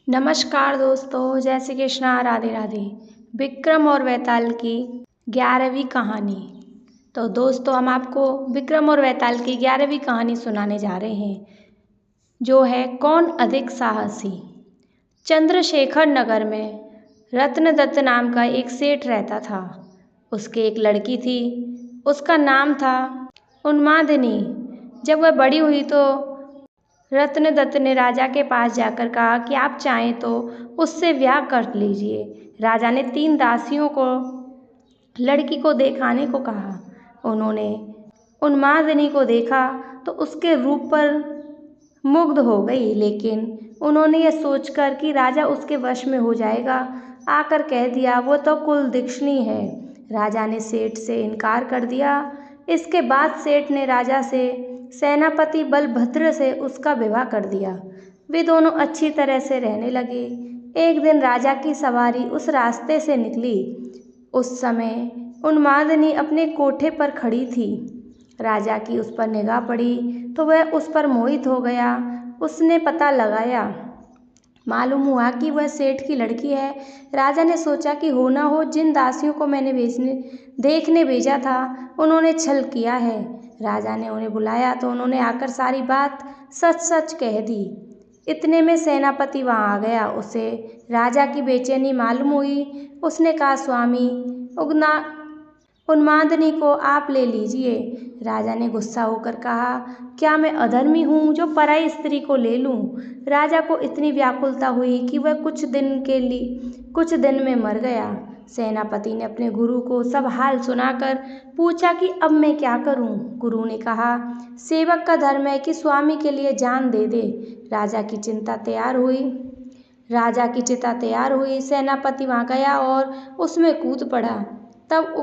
नमस्कार दोस्तों, जय श्री कृष्णा, राधे राधे। विक्रम और वैताल की 11वीं कहानी। तो दोस्तों, हम आपको विक्रम और वैताल की 11वीं कहानी सुनाने जा रहे हैं, जो है कौन अधिक साहसी। चंद्रशेखर नगर में रत्नदत्त नाम का एक सेठ रहता था। उसकी एक लड़की थी, उसका नाम था उन्मादिनी। जब वह बड़ी हुई तो रत्नदत्त ने राजा के पास जाकर कहा कि आप चाहें तो उससे ब्याह कर लीजिए। राजा ने 3 दासियों को लड़की को दिखाने को कहा। उन्होंने उन्मादिनी को देखा तो उसके रूप पर मुग्ध हो गई, लेकिन उन्होंने यह सोचकर कि राजा उसके वश में हो जाएगा, आकर कह दिया वो तो कुलदीक्षिणी है। राजा ने सेठ से इनकार कर दिया। इसके बाद सेठ ने राजा से सेनापति बलभद्र से उसका विवाह कर दिया। वे दोनों अच्छी तरह से रहने लगे। एक दिन राजा की सवारी उस रास्ते से निकली। उस समय उन्मादिनी अपने कोठे पर खड़ी थी। राजा की उस पर निगाह पड़ी तो वह उस पर मोहित हो गया। उसने पता लगाया, मालूम हुआ कि वह सेठ की लड़की है। राजा ने सोचा कि हो ना हो जिन दासियों को मैंने देखने भेजा था उन्होंने छल किया है। राजा ने उन्हें बुलाया तो उन्होंने आकर सारी बात सच सच कह दी। इतने में सेनापति वहां आ गया। उसे राजा की बेचैनी मालूम हुई। उसने कहा, स्वामी, उन्मादिनी को आप ले लीजिए। राजा ने गुस्सा होकर कहा, क्या मैं अधर्मी हूँ जो पराई स्त्री को ले लूँ। राजा को इतनी व्याकुलता हुई कि वह कुछ दिन में मर गया। सेनापति ने अपने गुरु को सब हाल सुनाकर पूछा कि अब मैं क्या करूं। गुरु ने कहा, सेवक का धर्म है कि स्वामी के लिए जान दे दे। राजा की चिता तैयार हुई। सेनापति वहां गया और उसमें कूद पड़ा। तब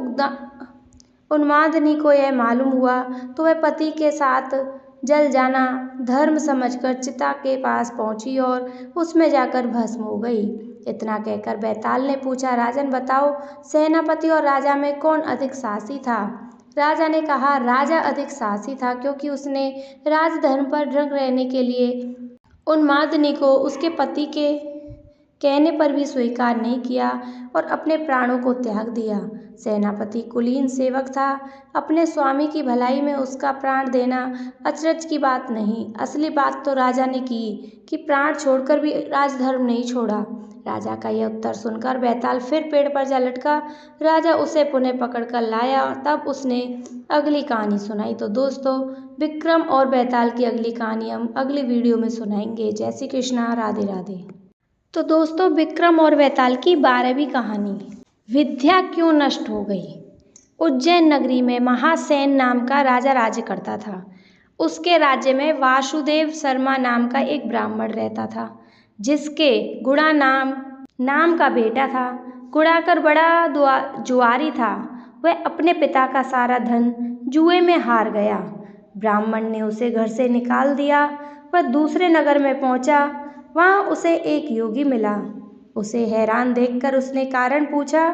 उन्मादिनी को यह मालूम हुआ तो वह पति के साथ जल जाना धर्म समझकर चिता के पास पहुंची और उसमें जाकर भस्म हो गई। इतना कहकर बैताल ने पूछा, राजन बताओ, सेनापति और राजा में कौन अधिक साहसी था। राजा ने कहा, राजा अधिक साहसी था, क्योंकि उसने राजधर्म पर ड्रग रहने के लिए उन्मादिनी को उसके पति के कहने पर भी स्वीकार नहीं किया और अपने प्राणों को त्याग दिया। सेनापति कुलीन सेवक था। अपने स्वामी की भलाई में उसका प्राण देना अचरज की बात नहीं। असली बात तो राजा ने की कि प्राण छोड़कर भी राजधर्म नहीं छोड़ा। राजा का यह उत्तर सुनकर बैताल फिर पेड़ पर जा लटका। राजा उसे पुनः पकड़कर लाया और तब उसने अगली कहानी सुनाई। तो दोस्तों, विक्रम और बैताल की अगली कहानी हम अगली वीडियो में सुनाएंगे। जय श्री कृष्णा, राधे राधे। तो दोस्तों, विक्रम और बैताल की 12वीं कहानी, विद्या क्यों नष्ट हो गई। उज्जैन नगरी में महासेन नाम का राजा राज्य करता था। उसके राज्य में वासुदेव शर्मा नाम का एक ब्राह्मण रहता था, जिसके गुणा नाम का बेटा था। गुणाकर बड़ा जुआरी था। वह अपने पिता का सारा धन जुए में हार गया। ब्राह्मण ने उसे घर से निकाल दिया। वह दूसरे नगर में पहुंचा। वहां उसे एक योगी मिला। उसे हैरान देखकर उसने कारण पूछा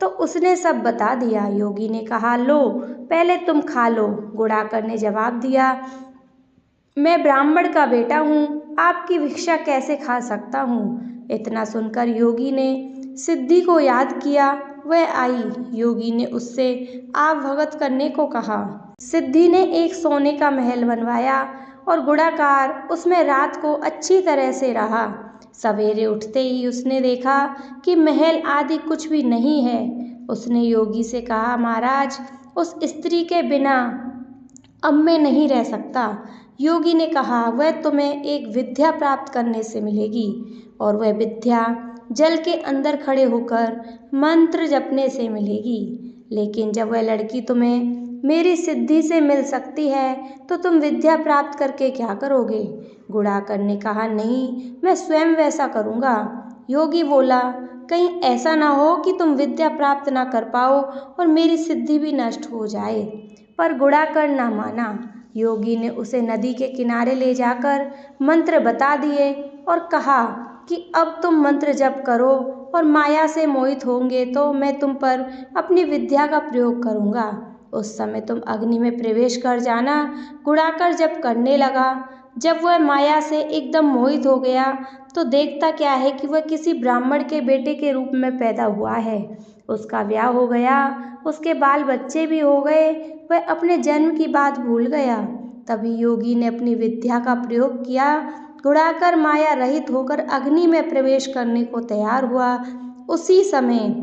तो उसने सब बता दिया। योगी ने कहा, लो पहले तुम खा लो। गुणाकर ने जवाब दिया, मैं ब्राह्मण का बेटा हूँ, आपकी भिक्षा कैसे खा सकता हूँ। इतना सुनकर योगी ने सिद्धि को याद किया। वह आई। योगी ने उससे आप भगत करने को कहा। सिद्धि ने एक सोने का महल बनवाया और गुणाकार उसमें रात को अच्छी तरह से रहा। सवेरे उठते ही उसने देखा कि महल आदि कुछ भी नहीं है। उसने योगी से कहा, महाराज, उस स्त्री के बिना अब मैं नहीं रह सकता। योगी ने कहा, वह तुम्हें एक विद्या प्राप्त करने से मिलेगी और वह विद्या जल के अंदर खड़े होकर मंत्र जपने से मिलेगी। लेकिन जब वह लड़की तुम्हें मेरी सिद्धि से मिल सकती है तो तुम विद्या प्राप्त करके क्या करोगे। गुणाकर ने कहा, नहीं, मैं स्वयं वैसा करूँगा। योगी बोला, कहीं ऐसा ना हो कि तुम विद्या प्राप्त ना कर पाओ और मेरी सिद्धि भी नष्ट हो जाए। पर गुणाकर ना माना। योगी ने उसे नदी के किनारे ले जाकर मंत्र बता दिए और कहा कि अब तुम मंत्र जप करो और माया से मोहित होंगे तो मैं तुम पर अपनी विद्या का प्रयोग करूँगा। उस समय तुम अग्नि में प्रवेश कर जाना। गुणाकर जब करने लगा जब वह माया से एकदम मोहित हो गया तो देखता क्या है कि वह किसी ब्राह्मण के बेटे के रूप में पैदा हुआ है। उसका ब्याह हो गया, उसके बाल बच्चे भी हो गए, वह अपने जन्म की बात भूल गया। तभी योगी ने अपनी विद्या का प्रयोग किया। उड़ाकर माया रहित होकर अग्नि में प्रवेश करने को तैयार हुआ। उसी समय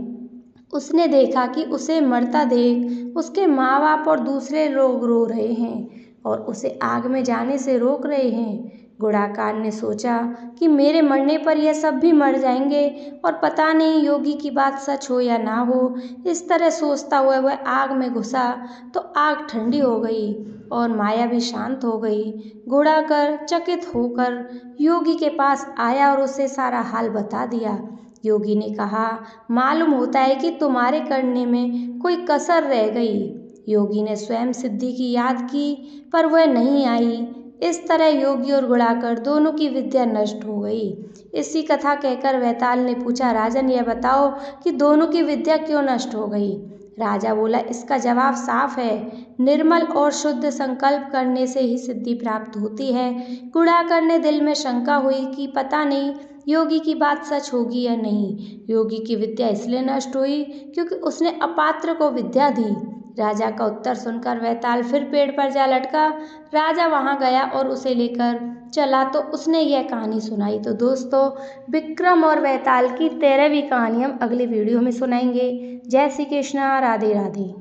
उसने देखा कि उसे मरता देख उसके माँ बाप और दूसरे लोग रो रहे हैं और उसे आग में जाने से रोक रहे हैं। गुड़ाकार ने सोचा कि मेरे मरने पर यह सब भी मर जाएंगे और पता नहीं योगी की बात सच हो या ना हो। इस तरह सोचता हुआ वह आग में घुसा तो आग ठंडी हो गई और माया भी शांत हो गई। गुड़ाकर चकित होकर योगी के पास आया और उसे सारा हाल बता दिया। योगी ने कहा, मालूम होता है कि तुम्हारे करने में कोई कसर रह गई। योगी ने स्वयं सिद्धि की याद की पर वह नहीं आई। इस तरह योगी और गुड़ाकर दोनों की विद्या नष्ट हो गई। इसी कथा कहकर वैताल ने पूछा, राजन यह बताओ कि दोनों की विद्या क्यों नष्ट हो गई। राजा बोला, इसका जवाब साफ है, निर्मल और शुद्ध संकल्प करने से ही सिद्धि प्राप्त होती है। गुड़ाकर ने दिल में शंका हुई कि पता नहीं योगी की बात सच होगी या नहीं। योगी की विद्या इसलिए नष्ट हुई क्योंकि उसने अपात्र को विद्या दी। राजा का उत्तर सुनकर वैताल फिर पेड़ पर जा लटका। राजा वहां गया और उसे लेकर चला तो उसने यह कहानी सुनाई। तो दोस्तों, विक्रम और वैताल की 13वीं कहानी हम अगली वीडियो में सुनाएंगे। जय श्री कृष्णा, राधे राधे।